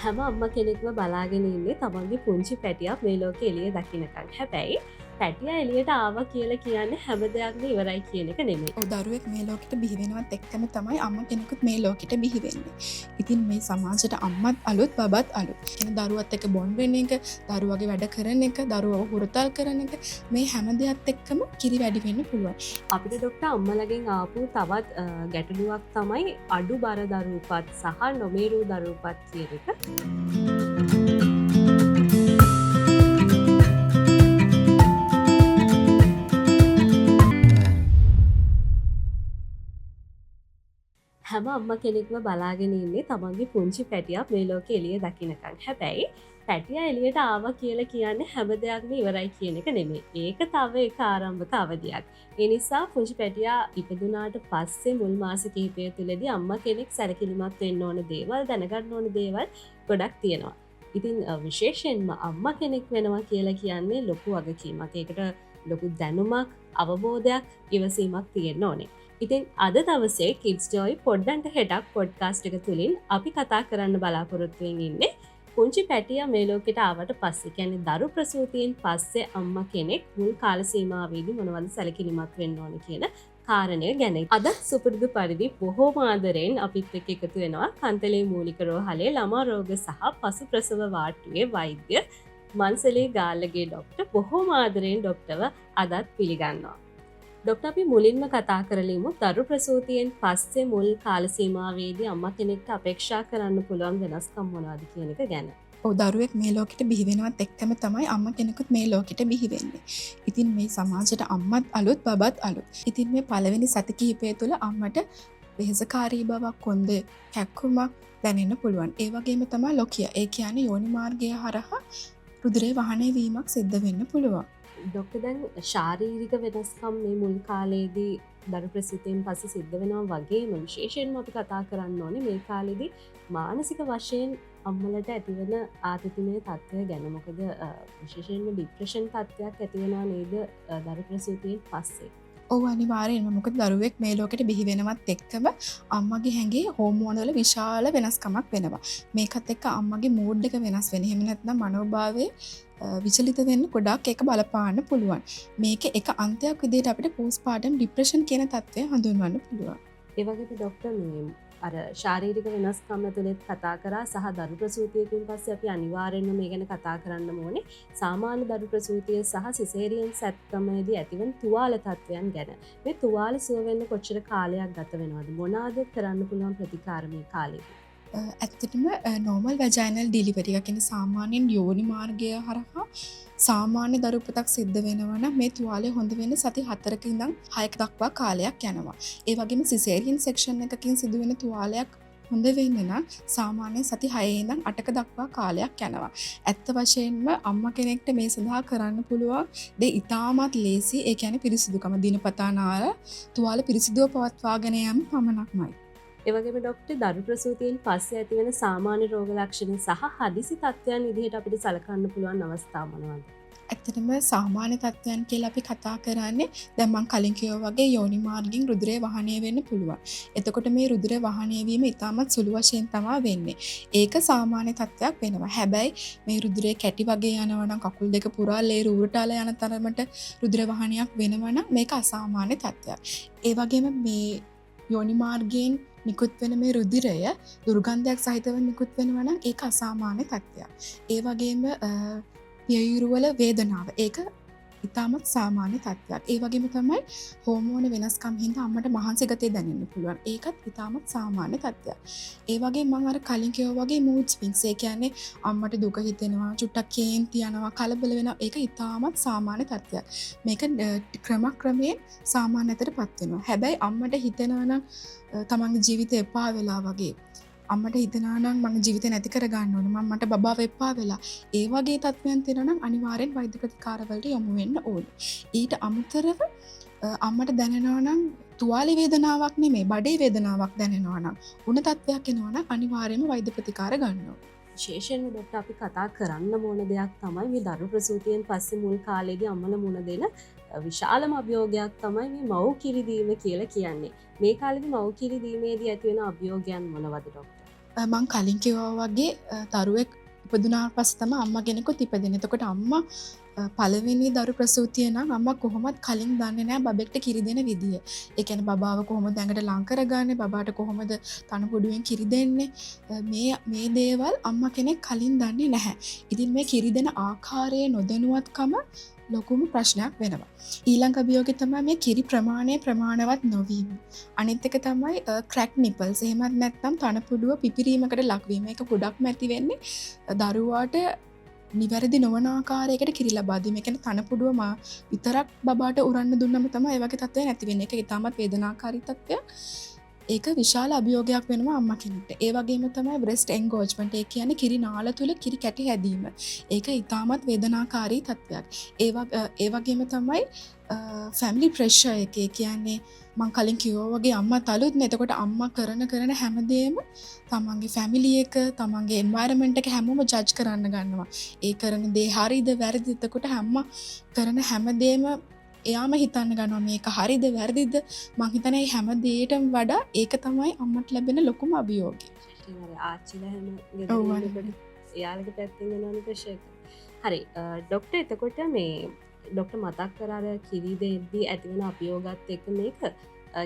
හැම අම්ම කෙනෙක්ව බලාගෙන ඉන්නේ තමන්ගේ පුංචි පැටියක් මේ ලෝක එළිය දකින්නකන්. හැබැයි පැටිය එළියට ආව කියලා කියන්නේ හැම දෙයක්ම ඉවරයි කියන එක නෙමෙයි. දරුවෙක් මේ ලෝකෙට බිහිවෙනවත් එක්කම තමයි අම්ම කෙනෙකුත් මේ ලෝකෙට බිහිවෙන්නේ. ඉතින් මේ සමාජයට අම්මත් අලුත් බබත් අලුත්. එන දරුවත් එක්ක බොන්ඩ් වෙන එක, දරුවගේ වැඩ කරන එක, දරුවව හුරතල් කරන එක මේ හැම දෙයත් එක්කම කිරි වැඩි වෙන්න පුළුවන්. අපිට ඩොක්ටර් අම්මලගෙන් ආපු තවත් ගැටලුවක් තමයි අඩු බර දරුපත් සහ නොමේරු දරුපත් කියන එක. හැම අම්ම කෙනෙක්ව බලාගෙන ඉන්නේ තමන්ගේ පුංචි පැටියක් මේ ලෝක එළිය දකින්නකන්. හැබැයි පැටිය එළියට ආව කියලා කියන්නේ හැම දෙයක්ම ඉවරයි කියන එක නෙමෙයි. ඒක තව එක ආරම්භක අවධියක්. ඒ නිසා පුංචි පැටියා ඉපදුනාට පස්සේ මුල් මාස කිහිපය තුළදී අම්මා කෙනෙක් සැලකිලිමත් වෙන්න ඕන දේවල්, දැනගන්න ඕන දේවල් ගොඩක් තියෙනවා. ඉතින් විශේෂයෙන්ම අම්මා කෙනෙක් වෙනවා කියලා කියන්නේ ලොකු වගකීමක්. ඒකට ලොකු දැනුමක්, අවබෝධයක්, ඉවසීමක් තියෙන්න ඕනේ. ඉතින් අද දවසේ කිඩ්ස් ජොයි පොඩ්ඩන්ට හෙඩක් පොඩ්කාස්ට් එක තුළින් අපි කතා කරන්න බලාපොරොත්තුවෙන් ඉන්නේ පුංචි පැටිය මේ ලෝකෙට ආවට පස්සේ, කියන්නේ දරු ප්‍රසූතියෙන් පස්සේ අම්මා කෙනෙක් මුල් කාල සීමාවේදී මොනවද සැලකිලිමත් වෙන්න ඕන කියන කාරණය ගැන. අද සුපුරුදු පරිදි බොහෝම ආදරෙන් අපිත් එක්ක එකතු වෙනවා කන්තලේ මූලික රෝහලේ ළමා රෝග සහ පසු ප්‍රසව වාට්ටුවේ වෛද්‍ය මන්සලේ ගාල්ලගේ ඩොක්ටර්. බොහෝම ආදරෙන් ඩොක්ටර්ව අදත් පිළිගන්නවා. ඩොක්ටර් අපි මුලින්ම කතා කරලිමු දරු ප්‍රසූතියෙන් පස්සේ මුල් කාල සීමාවේදී අම්මා කෙනෙක්ට අපේක්ෂා කරන්න පුළුවන් වෙනස්කම් මොනවද කියන එක ගැන. දරුවෙක් මේ ලෝකෙට බිහිවෙනවත් එක්කම තමයි අම්ම කෙනෙකුත් මේ ලෝකෙට බිහිවෙන්නේ. ඉතින් මේ සමාජයට අම්මත් අලුත් බබත් අලුත්. ඉතින් මේ පළවෙනි සති කිහිපය තුළ අම්මට වෙහෙසකාරී බවක්, කොන්ද කැක්කුමක් දැනෙන්න පුළුවන්. ඒ වගේම තමයි ලොකිය. ඒ කියන්නේ යෝනි මාර්ගය හරහා රුධිරය වහනය වීමක් සිද්ධ වෙන්න පුළුවන්. ඩොක්ටර් දැන් ශාරීරික වෙනස්කම් මේ මුල් කාලේදී දරු ප්‍රසූතියෙන් පස්සේ සිද්ධ වෙනවා වගේම විශේෂයෙන්ම අපි කතා කරන්න ඕනේ මේ කාලේදී මානසික වශයෙන් අම්මලට ඇතිවන ආතතිමය තත්ත්වය ගැන. මොකද විශේෂයෙන්ම ડિප්‍රෙෂන් තත්ත්වයක් ඇති වෙනවා නේද දරු ප්‍රසූතියෙන් පස්සේ. ඔව් අනිවාර්යෙන්ම. මොකද දරුවෙක් මේ ලෝකෙට බිහි වෙනවත් එක්කම අම්මගේ හැඟේ හෝමෝන වල විශාල වෙනස්කමක් වෙනවා. මේකත් එක්ක අම්මගේ මූඩ් එක වෙනස් වෙන. එහෙම නැත්නම් මනෝභාවය විචලිත වෙන්න ගොඩක් ඒක බලපාන්න පුළුවන්. මේක එක අන්තයක් විදිහට අපිට පෝස්ට්පාර්ටම් ડિප්‍රෙෂන් කියන තත්ත්වය හඳුන්වන්න පුළුවන්. ඒ වගේම ඩොක්ටර් මේ අර ශාරීරික වෙනස්කම් ඇතුළත් කතා කරා සහ දරු ප්‍රසූතියකින් පස්සේ අපි අනිවාර්යෙන්ම මේ ගැන කතා කරන්න ඕනේ සාමාන්‍ය දරු ප්‍රසූතිය සහ සිසේරියන් සැත්කමේදී ඇතිවන තුවාල තත්ත්වයන් ගැන. මේ තුවාල සුව වෙන්න කොච්චර කාලයක් ගත වෙනවද? මොනවාද කරන්න පුළුවන් ප්‍රතිකාර මේ කාලේදී? ඇත්තටම නෝමල් වැජයිනල් ඩිලිවරි එක කියන්නේ සාමාන්‍යයෙන් යෝනි මාර්ගය හරහා සාමාන්‍ය දරුපතක් සිද්ධ වෙනවා නම් මේ තුවාලය හොඳ වෙන්න සති 4ක ඉඳන් 6ක දක්වා කාලයක් යනවා. ඒ වගේම සිසේරියන් සෙක්ෂන් එකකින් සිදුවෙන තුවාලයක් හොඳ වෙන්න නම් සාමාන්‍යයෙන් සති 6 ඉඳන් 8ක දක්වා කාලයක් යනවා. ඇත්ත වශයෙන්ම අම්මා කෙනෙක්ට මේ සඳහා කරන්න පුළුවන් දේ ඉතාමත් ලේසි. ඒ කියන්නේ පිරිසිදුකම දිනපතා නාල තුවාල පිරිසිදුව පවත්වාගෙන යාම පමණක්මයි. එවගේම ඩොක්ටර් දරු ප්‍රසූතියෙන් පස්සේ ඇතිවන සාමාන්‍ය රෝග ලක්ෂණ සහ හදිසි තත්ත්වයන් විදිහට අපිට සලකන්න පුළුවන් අවස්ථා මොනවද? ඇත්තටම සාමාන්‍ය තත්ත්වයන් කියලා අපි කතා කරන්නේ දැන් මම කලින් කිව්වා වගේ යෝනි මාර්ගයෙන් රුධිරය වහනය වෙන්න පුළුවන්. එතකොට මේ රුධිරය වහනය වීම ඉතාමත් සුළු වශයෙන් තමයි වෙන්නේ. ඒක සාමාන්‍ය තත්ත්වයක් වෙනවා. හැබැයි මේ රුධිරය කැටි වගේ යනවා නම් කකුල් දෙක පුරා ලේ ඌරටාල යන තරමට රුධිර වහනයක් වෙනවා නම් මේක අසාමාන්‍ය තත්ත්වයක්. ඒ වගේම මේ යෝනි මාර්ගයෙන් නිකුත් වෙන මේ රුධිරය දුර්ගන්ධයක් සහිතව නිකුත් වෙනවා නම් ඒක අසාමාන්‍ය තත්ත්වයක්. ඒ වගේම පියයුරු වල වේදනාව ඒක ඉතාමත් සාමාන්‍ය තත්ත්වයක්. ඒ වගේම තමයි හෝමෝන වෙනස්කම් හින්දා අම්මට මහන්සි ගතිය දැනෙන්න පුළුවන්. ඒකත් ඉතාමත් සාමාන්‍ය තත්ත්වයක්. ඒ වගේම මම අර කලින් කිව්වා වගේ මූඩ් ස්විංග්ස්, ඒ කියන්නේ අම්මට දුක හිතෙනවා, චුට්ටක් කේන්ති යනවා, කලබල වෙනවා. ඒක ඉතාමත් සාමාන්‍ය තත්ත්වයක්. මේක ක්‍රමක්‍රමයෙන් සාමාන්‍ය අතරපත් වෙනවා. හැබැයි අම්මට හිතෙනවා නම් තමන්ගේ ජීවිතේ එපා වෙලා වගේ, අම්මට හිතෙනවා නම් මගේ ජීවිතේ නැති කර ගන්න ඕනේ, මට බබාව එපා වෙලා, ඒ වගේ තත්ත්වයන් තියෙනවා නම් අනිවාර්යෙන් වෛද්‍ය ප්‍රතිකාරවලට යොමු වෙන්න ඕනේ. ඊට අමතරව අම්මට දැනෙනවා නම් තුවාල වේදනාවක් නෙමෙයි, බඩේ වේදනාවක් දැනෙනවා නම්, උණ තත්ත්වයක් එනවා නම් අනිවාර්යෙන්ම වෛද්‍ය ප්‍රතිකාර ගන්න ඕනේ. විශේෂයෙන්ම ඩොක්ටර් අපි කතා කරන්න ඕන දෙයක් තමයි මේ දරු ප්‍රසූතියෙන් පස්සේ මුල් කාලේදී අම්මල මුණ දෙන විශාලම අභියෝගයක් තමයි මේ මව් කිරි දීම කියලා කියන්නේ. මේ කාලේදී මව් කිරි දීමේදී ඇති වෙන අභියෝගයන් මොනවද ඩොක්ටර්? මං කලින් කිව්වා වගේ දරුවෙක් ඉපදුනාට පස්සේ තමයි අම්මා කෙනෙකුත් ඉපදෙන්නේ. එතකොට අම්මා පළවෙනි දරු ප්‍රසූතිය නම් අම්මා කොහොමත් කලින් දන්නේ නැහැ බබෙක්ට කිරි දෙන විදිය. ඒ කියන්නේ බබාව කොහොමද ඇඟට ලං කරගන්නේ, බබාට කොහොමද තනපොඩුවෙන් කිරි දෙන්නේ. මේ දේවල් අම්මා කෙනෙක් කලින් දන්නේ නැහැ. ඉතින් මේ කිරි දෙන ආකාරයේ නොදැනුවත්කම ලොකුම ප්‍රශ්නයක් වෙනවා. ඊළඟ අභියෝගය තමයි මේ කිරි ප්‍රමාණය ප්‍රමාණවත් නොවීම. අනිත් එක තමයි ක්‍රැක් නිපල්ස්. එහෙමත් නැත්නම් තනපුඩුව පිපිරීමකට ලක්වීම. ඒක ගොඩක්ම ඇති වෙන්නේ දරුවාට නිවැරදි නොවන ආකාරයකට කිරි ලබා දීම. ඒ කියන්නේ තනපුඩුව විතරක් බබාට උරන්න දුන්නම තමයි ඒ වගේ තත්ත්වයක් නැති වෙන්නේ. ඒක ඉතාමත් වේදනාකාරී තත්ත්වයක්. ඒක විශාල අභියෝගයක් වෙනවා අම්මා කෙනෙක්ට. ඒ වගේම තමයි බ්‍රෙස්ට් එන්ගෝජ්මන්ට්. ඒ කියන්නේ කිරි නාල තුල කිරි කැටි හැදීම. ඒක ඉතාමත් වේදනාකාරී තත්ත්වයක්. ඒ වගේම තමයි ෆැමිලි ප්‍රෙෂර් එක. ඒ කියන්නේ මං කලින් කිව්වා වගේ අම්මා තලුත් නේ. එතකොට අම්මා කරන හැමදේම තමන්ගේ ෆැමිලි එක, තමන්ගේ එන්වයරන්මන්ට් එක හැමෝම ජජ් කරන්න ගන්නවා. ඒ කරන දේ හරිද වැරදිද? එතකොට අම්මා කරන හැමදේම එයාම හිතන්න ගන්නවා මේක හරිද වැරදිද. මං හිතන්නේ හැම දෙයකටම වඩා ඒක තමයි අම්මට ලැබෙන ලොකුම අභියෝගය. ආච්චිලා හැම ගෙදරින් එයාලගේ පැත්තෙන් එනවනේ ප්‍රෙෂර් එක. හරි ඩොක්ටර් එතකොට මේ ඩොක්ටර් මතක් කරාර කිරි දෙද්දී ඇතිවෙන අභියෝගات එක්ක මේක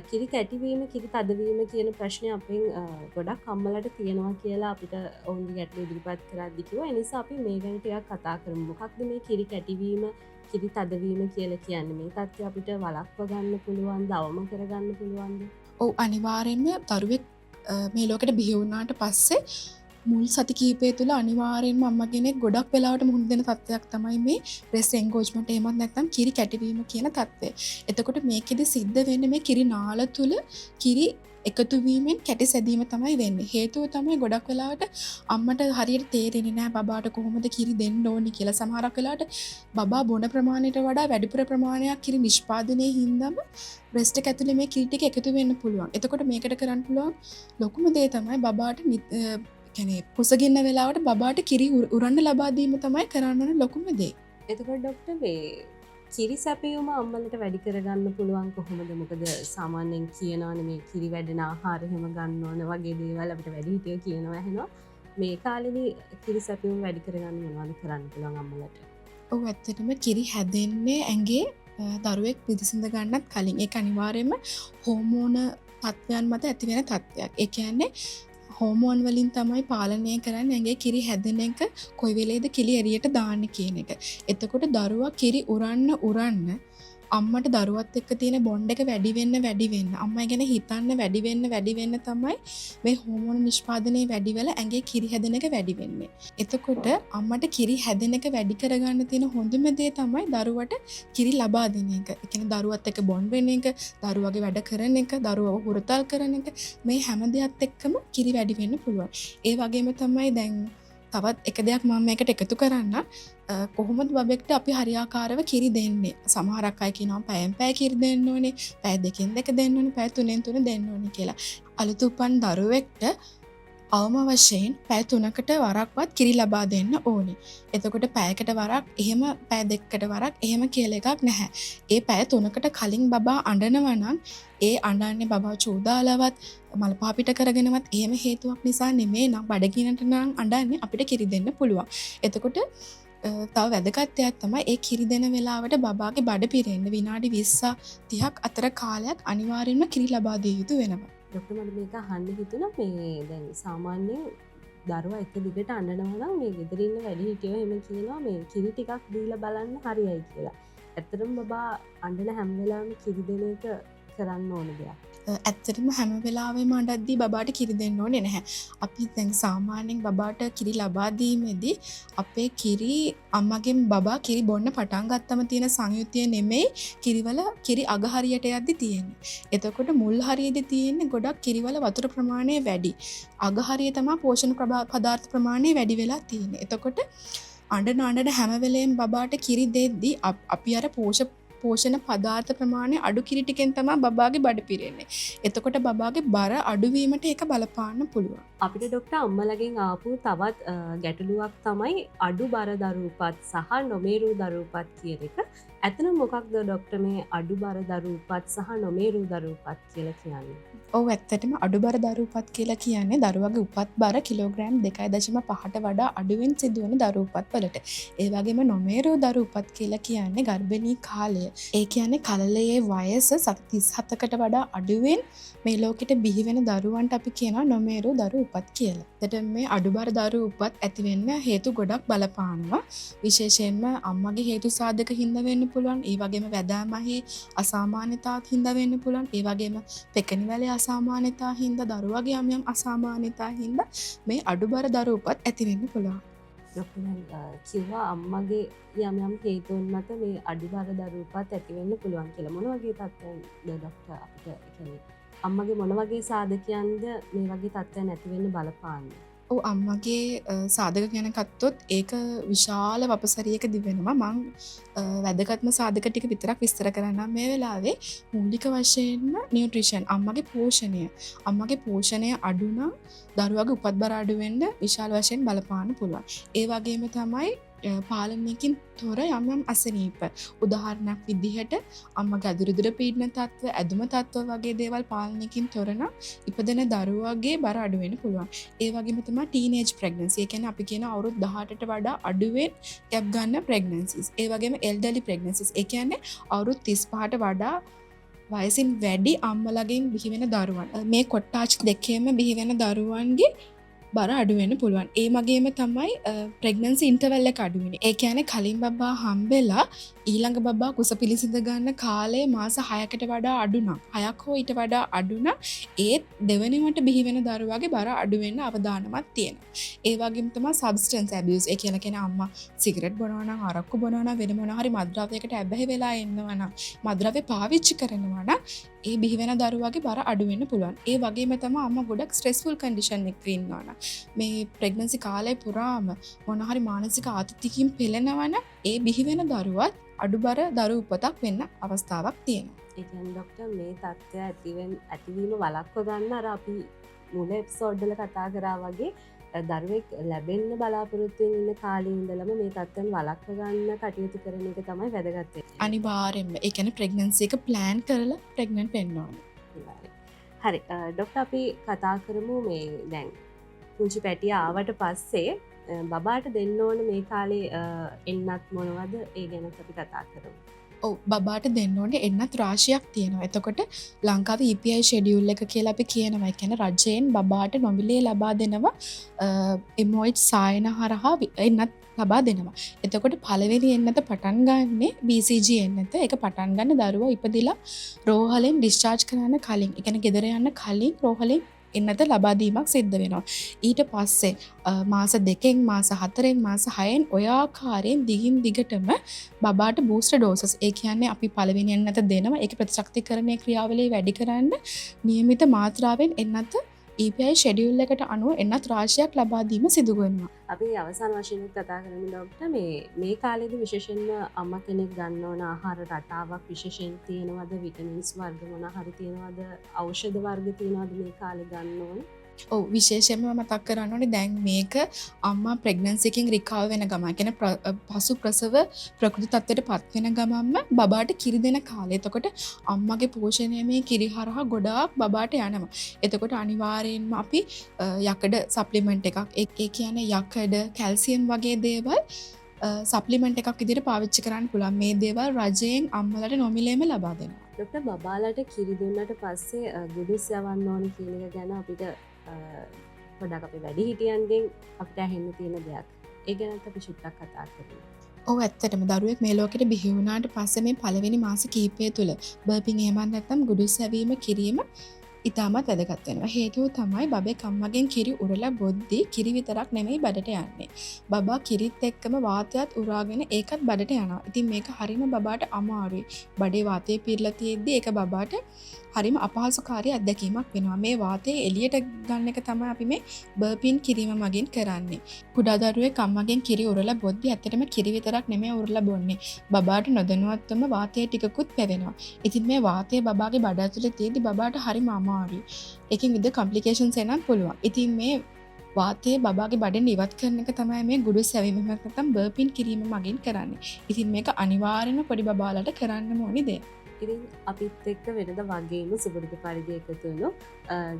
කිරි කැටිවීම කිරි තදවීම කියන ප්‍රශ්නය අපෙන් ගොඩක් අම්මලට තියෙනවා කියලා අපිට ඔවුන්ගේ ගැටලු ඉදිරිපත් කරද්දි කිව්වා. ඒ නිසා අපි මේ ගැන ටිකක් කතා කරමු. මොකක්ද මේ කිරි කැටිවීම කිරි තදවීම කියලා කියන්නේ? මේ තත්ත්වය අපිට වළක්ව ගන්න පුළුවන්ද? අවම කරගන්න පුළුවන්ද? ඔව් අනිවාර්යෙන්ම දරුවෙක් මේ ලෝකෙට බිහි වුණාට පස්සේ මුල් සති කීපය තුළ අනිවාර්යෙන්ම අම්මා කෙනෙක් ගොඩක් වෙලාවට මුහුණ දෙන තත්ත්වයක් තමයි මේ බ්‍රෙස්ට් එන්ගෝජ්මන්ට් එහෙමත් නැත්නම් කිරි කැටිවීම කියන තත්ත්වය. එතකොට මේකෙදි සිද්ධ වෙන්නේ මේ කිරි නාල තුල කිරි එකතු වීමෙන් කැටි සැදීම තමයි වෙන්නේ. හේතුව තමයි ගොඩක් වෙලාවට අම්මට හරියට තේරෙන්නේ නැහැ බබාට කොහොමද කිරි දෙන්න ඕනි කියලා. සමහරක් වෙලාවට බබා බොන ප්‍රමාණයට වඩා වැඩිපුර ප්‍රමාණයක් කිරි නිෂ්පාදනයේ හින්දාම බ්‍රෙස්ට් එක ඇතුලේ මේ කිරි ටික එකතු වෙන්න පුළුවන්. එතකොට මේකට කරන්න පුළුවන් ලොකුම දේ තමයි බබාට කියන්නේ කුසගින්න වෙලාවට බබාට කිරි උරන්න ලබා දීම තමයි කරන්න ඕන ලොකුම දේ. එතකොට ඩොක්ටර් මේ කිරි සැපයුම අම්මලට වැඩි කරගන්න පුළුවන් කොහොමද? මොකද සාමාන්‍යයෙන් කියනවානේ මේ කිරි වැඩෙන ආහාර එහෙම ගන්න ඕන වගේ දේවල් අපිට වැඩිහිටියෝ කියනවා ඇහෙනවා. මේ කාලෙදි කිරි සැපයුම වැඩි කරගන්න මොනවද කරන්න පුළුවන් අම්මලට? ඔව් ඇත්තටම කිරි හැදෙන්නේ ඇඟේ දරුවෙක් පිළිසිඳ ගන්නත් කලින්. ඒක අනිවාර්යයෙන්ම හෝමෝන තත්ත්වයන් මත ඇති වෙන තත්ත්වයක්. ඒ කියන්නේ හෝමෝන් වලින් තමයි පාලනය කරන්නේ ඇඟේ කිරි හැදෙන එක කොයි වෙලේද කිරි එළියට දාන්න කියන එක. එතකොට දරුවා කිරි උරන්න අම්මට දරුවත් එක්ක තියෙන බොන්ඩ් එක වැඩි වෙන්න අම්මා ගැන හිතන්න වැඩි වෙන්න තමයි මේ හෝමෝන නිෂ්පාදනය වැඩි වෙලා ඇඟේ කිරි හැදෙන එක වැඩි වෙන්නේ. එතකොට අම්මට කිරි හැදෙන එක වැඩි කරගන්න තියෙන හොඳම දේ තමයි දරුවට කිරි ලබා දෙන එක. ඒ කියන්නේ දරුවත් එක්ක බොන්ඩ් වෙන එක, දරුවගේ වැඩ කරන එක, දරුවව හුරතල් කරන එක, මේ හැම දෙයත් එක්කම කිරි වැඩි වෙන්න පුළුවන්. ඒ වගේම තමයි දැන් තවත් එක දෙයක් මම මේකට එකතු කරන්න. කොහොමද බබෙක්ට අපි හරියාකාරව කිරි දෙන්නේ? සමහරක් අය කියනවා පැයෙන් පැය කිරි දෙන්න ඕනේ, පැය දෙකෙන් දෙක දෙන්න ඕනේ, පැය තුනෙන් තුන දෙන්න ඕනේ කියලා. අලුත උපන් දරුවෙක්ට අවම වශයෙන් පැය 3කට වරක්වත් කිරි ලබා දෙන්න ඕනේ. එතකොට පැයකට වරක්, එහෙම පැය දෙකකට වරක් එහෙම කියලා එකක් නැහැ. ඒ පැය 3කට කලින් බබා අඬනවා නම් ඒ අඬන්නේ බබා චෝදාලවත් මල්පා පිට කරගෙනවත් එහෙම හේතුවක් නිසා නෙමෙයි නම් බඩගිනට නම් අඬන්නේ අපිට කිරි දෙන්න පුළුවන්. එතකොට තව වැදගත් දෙයක් තමයි ඒ කිරි දෙන වෙලාවට බබාගේ බඩ පිරෙන්න විනාඩි 20ක් 30ක් අතර කාලයක් අනිවාර්යෙන්ම කිරි ලබා දිය යුතු වෙනවා. ඩොක්ටර් මට මේක අහන්න හිතුණා මේ දැන් සාමාන්‍යයෙන් දරුවා එක දිගට අඬනවා නම් මේ ගෙදර ඉන්න වැඩිහිටියෝ එහෙම කියනවා මේ කිරි ටිකක් දීලා බලන්න හරියයි කියලා. ඇත්තටම බබා අඬන හැම වෙලාවෙම කිරි දෙන එක කරන්න ඕන දෙයක්. ඇත්තටම හැම වෙලාවෙම අඬද්දී බබාට කිරි දෙන්න ඕනේ නැහැ. අපි දැන් සාමාන්‍යයෙන් බබාට කිරි ලබා දීමේදී අපේ කිරි අම්මගෙන් බබා කිරි බොන්න පටන් ගත්තම තියෙන සංයුතිය නෙමෙයි කිරි අග හරියට යද්දි තියෙන්නේ. එතකොට මුල් හරියේදී තියෙන්නේ ගොඩක් කිරිවල වතුර ප්‍රමාණය වැඩි. අග හරිය තමයි පෝෂණ පදාර්ථ ප්‍රමාණය වැඩි වෙලා තියෙන්නේ. එතකොට අඬන හැම වෙලේම බබාට කිරි දෙද්දී අපි අර පෝෂණ පදාර්ථ ප්‍රමාණය අඩු කිරි ටිකෙන් තමයි බබාගේ බඩ පිරෙන්නේ. එතකොට බබාගේ බර අඩුවීමට ඒක බලපාන්න පුළුවන්. අපිට ඩොක්ට අම්මලගෙන් ආපු තවත් ගැටලුවක් තමයි අඩු බර දරූපත් සහ නොමේරූ දරූපත් කියන එක. ඇතන මොකක්ද ඩොක්ට මේ අඩු බර දරූපත් සහ නොමේරූ දරූපත් කියලා කියන්නේ. ඔව් ඇත්තටම අඩුබර දරුපත් කියලා කියන්නේ දරුවගේ උපත් බර කිලෝග්‍රෑම් 2.5ට වඩා අඩුවෙන් සිදුවන දරුපත් වලට. ඒ වගේම නොමේරූ දරුපත් කියලා කියන්නේ ගර්භණී කාලය. ඒ කියන්නේ කලලයේ වයස සති 37කට වඩා අඩුවෙන් මේ ලෝකෙට බිහි වෙන දරුවන්ට අපි කියනවා නොමේරූ දරු උපත් කියලා. එතකොට මේ අඩුබර දරු උපත් ඇති වෙන්න හේතු ගොඩක් බලපානවා. විශේෂයෙන්ම අම්මගේ හේතු සාධක හින්දා වෙන්න පුළුවන්. ඒ වගේම වැදෑමහි අසාමාන්‍යතාවක් හින්දා වෙන්න පුළුවන්. ඒ වගේම පෙකණි වැලේ අසාමාන්‍යතා හින්දා දරුවගේ යම් අසාමාන්‍යතා හින්දා මේ අඩුබර දරු උපත් ඇති වෙන්න පුළුවන්. කිව්වා අම්මගේ යම් හේතුන් මත මේ අඩුබර දරු උපත් ඇති වෙන්න පුළුවන් කියලා. මොන වගේ තත්ත්වයන්ද ඩොක්ටර් අපිට කියන්නේ අම්මගේ මොන වගේ සාධකයන්ද මේ වගේ තත්ත්වයන් ඇති වෙන්න බලපාන්නේ? ඔව් අම්මගේ සාධක ගැන ගත්තොත් ඒක විශාල වපසරියක දිවෙනවා. මං වැදගත්ම සාධක ටික විතරක් විස්තර කරන්නම් මේ වෙලාවේ. මූලික වශයෙන්ම නියුට්‍රිෂන් අම්මගේ පෝෂණය. අම්මගේ පෝෂණය අඩු නම් දරුවගේ උපත් බර අඩු වෙන්න විශාල වශයෙන් බලපාන්න පුළුවන්. ඒ වගේම තමයි පාලනයකින් තොර යම් අසනීප. උදාහරණයක් විදිහට අම්මගේ අදුරුදුර පීඩන තත්ත්ව, ඇදුම තත්ත්ව වගේ දේවල් පාලනයකින් තොර නම් ඉපදෙන දරුවගේ බර අඩු වෙන්න පුළුවන්. ඒ වගේම තමයි ටීනේජ් ප්‍රෙග්නන්සි. ඒ කියන්නේ අපි කියන අවුරුදු 18ට වඩා අඩුවෙන් ගැප් ගන්න ප්‍රෙග්නන්සිස්. ඒ වගේම එල්ඩර්ලි ප්‍රෙග්නන්සිස්. ඒ කියන්නේ අවුරුදු 35ට වඩා වයසින් වැඩි අම්මලගෙන් බිහි වෙන දරුවන්. මේ කොට්ටාච් දෙකේම බිහි වෙන දරුවන්ගේ බර අඩු වෙන්න පුළුවන්. ඒ වගේම තමයි ප්‍රෙග්නන්සි ඉන්ටර්වල් එක අඩු වෙන්නේ. ඒ කියන්නේ කලින් බබා හම්බෙලා ඊළඟ බබා කුස පිළිසිඳ ගන්න කාලය මාස 6කට වඩා අඩු නම් 6ක් හෝ ඊට වඩා අඩු නම් ඒත් දෙවෙනිවට බිහි වෙන දරුවාගේ බර අඩු වෙන්න අවදානමක් තියෙනවා. ඒ වගේම තමයි සබ්ස්ටන්ස් ඇබියුස්. ඒ කියන්නේ අම්මා සිගරට් බොනවා නම් අරක්කු බොනවා නම් වෙන මොනවා හරි මත්ද්‍රව්‍යයකට ඇබ්බැහි වෙලා ඉන්නවා නම් මත්ද්‍රව්‍ය පාවිච්චි කරනවා නම් ඒ බිහි වෙන දරුවාගේ බර අඩු වෙන්න පුළුවන්. ඒ වගේම තමයි අම්මා ගොඩක් ස්ට්‍රෙස්ෆුල් කන්ඩිෂන් එකක ඉන්නවා නම් මේ ප්‍රෙග්නන්සි කාලය පුරාම මොන හරි මානසික ආතතියකින් පෙළෙනවා නම් ඒ බිහි වෙන දරුවත් අඩුබර දරු උපතක් වෙන්න අවස්ථාවක් තියෙනවා. ඒ කියන්නේ ડોක්ටර් මේ තත්ත්වය ඇතිවීම වළක්ව ගන්න අර අපි මුල එපිසෝඩ් වල කතා කරා වගේ දරුවෙක් ලැබෙන්න බලාපොරොත්තු වෙන ඉන්න කාලේ ඉඳලම මේ තත්ත්වෙන් වළක්ව ගන්න කටයුතු කරන එක තමයි වැදගත් වෙන්නේ. අනිවාර්යෙන්ම. ඒ කියන්නේ ප්‍රෙග්නන්සි එක ප්ලෑන් කරලා ප්‍රෙග්නන්ට් වෙන්න ඕනේ. හරි. ડોක්ටර් අපි කතා කරමු මේ දැන් පුංචි පැටිය ආවට පස්සේ බබාට දෙන්න ඕන මේ කාලේ එන්නත් මොනවද ඒ ගැන අපි කතා කරමු. ඔව් බබාට දෙන්න ඕනේ එන්නත් රාශියක් තියෙනවා. එතකොට ලංකාවේ EPI ෂෙඩියුල් එක කියලා අපි කියනවා. ඒ කියන්නේ රජයෙන් බබාට නොමිලේ ලබා දෙනවා එමොයිඩ් සායන හරහා එන්නත් ලබා දෙනවා. එතකොට පළවෙනි එන්නත පටන් ගන්නේ BCG එන්නත. ඒක පටන් ගන්න දරුවා ඉපදිලා රෝහලෙන් ඩිස්චාර්ජ් කරන්න කලින්. ඒ කියන්නේ ගෙදර යන්න කලින් රෝහලෙන් එන්නත ලබා දීමක් සිද්ධ වෙනවා. ඊට පස්සේ මාස 2කින් මාස 4න් මාස 6න් ඔය ආකාරයෙන් දිගින් දිගටම බබාට බූස්ටර් ඩෝසස් ඒ කියන්නේ අපි පළවෙනි එන්නත දෙනවා. ඒක ප්‍රතිශක්තිකරණයේ ක්‍රියාවලිය වැඩි කරන්න නියමිත මාත්‍රාවෙන් එන්නත EPI ෂෙඩියුල් එකට අනුව එන්නත් රාශියක් ලබා දීම සිදු වෙනවා. අපි අවසාන වශයෙන් කතා කරමු ડોක්ටර් මේ කාලේදී විශේෂයෙන්ම අම්මා කෙනෙක් ගන්න ඕන ආහාර රටාවක් විශේෂයෙන් තියෙනවද? විටමින්ස් වර්ග මොන හරි තියෙනවද? ඖෂධ වර්ග තියෙනවද මේ කාලේ ගන්න ඕන? ඔව් විශේෂයෙන්ම මතක් කරන්න ඕනේ දැන් මේක අම්මා ප්‍රෙග්නන්සි එකෙන් රිකවර් වෙන ගමන් කියන්නේ පසු ප්‍රසව ප්‍රකෘති තත්ත්වයට පත් වෙන ගමන්ම බබාට කිරි දෙන කාලය. එතකොට අම්මගේ පෝෂණය මේ කිරි හරහා ගොඩාක් බබාට යනවා. එතකොට අනිවාර්යයෙන්ම අපි යකඩ සප්ලිමන්ට් එකක් ඒ කියන්නේ යකඩ කැල්සියම් වගේ දේවල් සප්ලිමන්ට් එකක් විදිහට පාවිච්චි කරන්න පුළුවන්. මේ දේවල් රජයෙන් අම්මලට නොමිලේම ලබා දෙනවා. ડોක්ටර් බබාලට කිරි දුන්නට පස්සේ ගුඩුස් යවන්න ඕන කියන එක ගැන අපිට ගොඩක් අපේ වැඩි හිටියන්ගෙන් අපිට ඇහෙන්න තියෙන දෙයක්. ඒ ගැනත් අපි චුට්ටක් කතා කරමු. ඔව් ඇත්තටම දරුවෙක් මේ ලෝකෙට බිහි වුණාට පස්සේ මේ පළවෙනි මාස කිහිපය තුල බර්පින් එහෙම නැත්නම් ගුඩුස් යැවීම කිරීම ඉතාමත් වැදගත් වෙනවා. හේතුව තමයි බබෙක් අම්මගෙන් කිරි උරලා බොද්දී කිරි විතරක් නෙමෙයි බඩට යන්නේ. බබා කිරිත් එක්කම වාතයත් උරාගෙන ඒකත් බඩට යනවා. ඉතින් මේක හරිම බබාට අමාරුයි. බඩේ වාතය පිරලා තියෙද්දි ඒක බබාට හරිම අපහසුකාරී අත්දැකීමක් වෙනවා. මේ වාතය එළියට ගන්න එක තමයි අපි මේ බර්පින් කිරීම මගින් කරන්නේ. කුඩා දරුවෙක් අම්මගෙන් කිරි උරලා බොද්දී ඇත්තටම කිරි විතරක් නෙමෙයි උරලා බොන්නේ. බබාට නොදැනුවත්වම වාතය ටිකකුත් පැවෙනවා. ඉතින් මේ වාතය බබාගේ බඩ ඇතුලේ තියෙද්දි බබාට හරිම අමාරුයි. ඒකින් විද කම්පලිකේෂන්ස් එන්නත් පුළුවන්. ඉතින් මේ වාතයේ බබාගේ බඩෙන් ඉවත් කරන එක තමයි මේ ගුඩු සැවීම එහෙම නැත්නම් බර්පින් කිරීම මගින් කරන්නේ. ඉතින් මේක අනිවාර්යෙන්ම පොඩි බබාලට කරන්න ඕනි දෙයක්. ඉතින් අපිත් එක්ක වෙනද වගේම සුබුරුදු පරිදි එකතු වුණු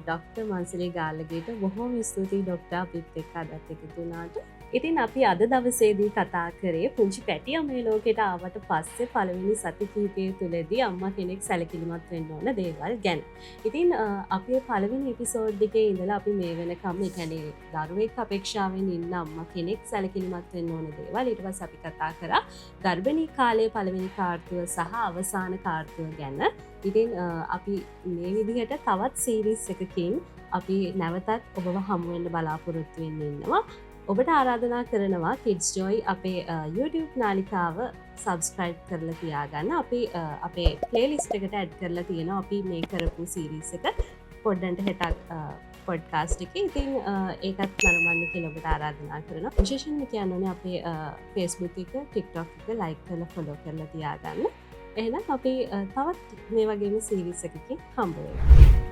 ඩොක්ටර් මන්සලී ගාල්ලගේට බොහෝම ස්තුතියි ඩොක්ටර් අපිත් එක්ක අදත් එකතු වුණාට. ඉතින් අපි අද දවසේදී කතා කරේ පුංචි පැටියා මේ ලෝකෙට ආවට පස්සේ පළවෙනි සති කිහිපය තුලදී අම්මා කෙනෙක් සැලකිලිමත් වෙන්න ඕන දේවල් ගැන. ඉතින් අපේ පළවෙනි එපිසෝඩ් එකේ ඉඳලා අපි මේ වෙනකම් ඒ කියන්නේ දරුවෙක් අපේක්ෂාවෙන් ඉන්න අම්මා කෙනෙක් සැලකිලිමත් වෙන්න ඕන දේවල් ඊට පස්සේ අපි කතා කරා ගර්භණී කාලයේ පළවෙනි කාර්තුව සහ අවසාන කාර්තුව ගැන. ඉතින් අපි මේ විදිහට තවත් සීරීස් එකකින් අපි නැවතත් ඔබව හමු වෙන්න බලාපොරොත්තු වෙන්න ඉන්නවා. ඔබට ආරාධනා කරනවා Kids Joy අපේ YouTube නාලිකාව subscribe කරලා තියාගන්න. අපි අපේ playlist එකට add කරලා තියෙනවා අපි මේ කරපු series එක පොඩ්ඩන්ට හෙටක් podcast එකේ. ඉතින් ඒකත් නරඹන්න කියලා ඔබට ආරාධනා කරනවා. විශේෂයෙන්ම කියන්න ඕනේ අපේ Facebook එක, TikTok එක like කරලා follow කරලා තියාගන්න. එහෙනම් අපි තවත් මේ වගේම series එකකින් හම්බ වෙමු.